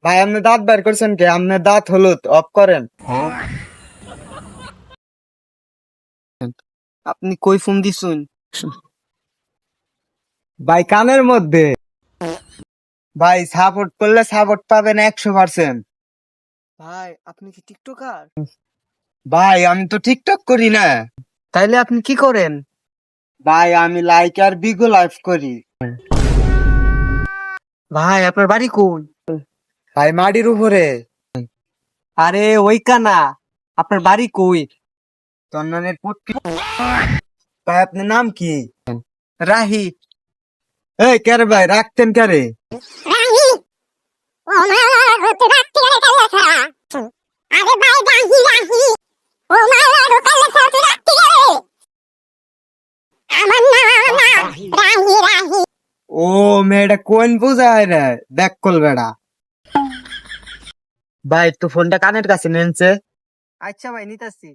ভাই আপনি দাঁত বের করছেন কে? আপনার দাঁত হলুদ, অফ করেন। আপনি কই ফোন দিছুন? ভাই কানের মধ্যে। ভাই সাপোর্ট করলে সাপোর্ট পাবেন 100%। ভাই আপনি কি টিকটকার? ভাই আমি তো টিকটক করি না। তাইলে আপনি কি করেন? ভাই আমি লাইক আর বিগো লাইভ করি। ভাই আপনার বাড়ি কোন? ভাই মাটির উপরে। আরে ওই কানা, আপনার বাড়ি কই? চন্দনের পুটকি। ভাই আপনার নাম কি? রাহি। এই কেরে ভাই রাখতেন কেরে? রাহি ও মা রুতে রাখতে গেলে কাল্লা আরে ভাই রাহি রাহি ও মা রুতে রাখতে রাখতে গেলে আমার নাম না রাহি রাহি ও মেয়েটা কোন বুঝায় রে? দেখ কল বেড়া। ভাই তো ফোনটা কানের কাছে নেনছে। আচ্ছা ভাই নিতাছি।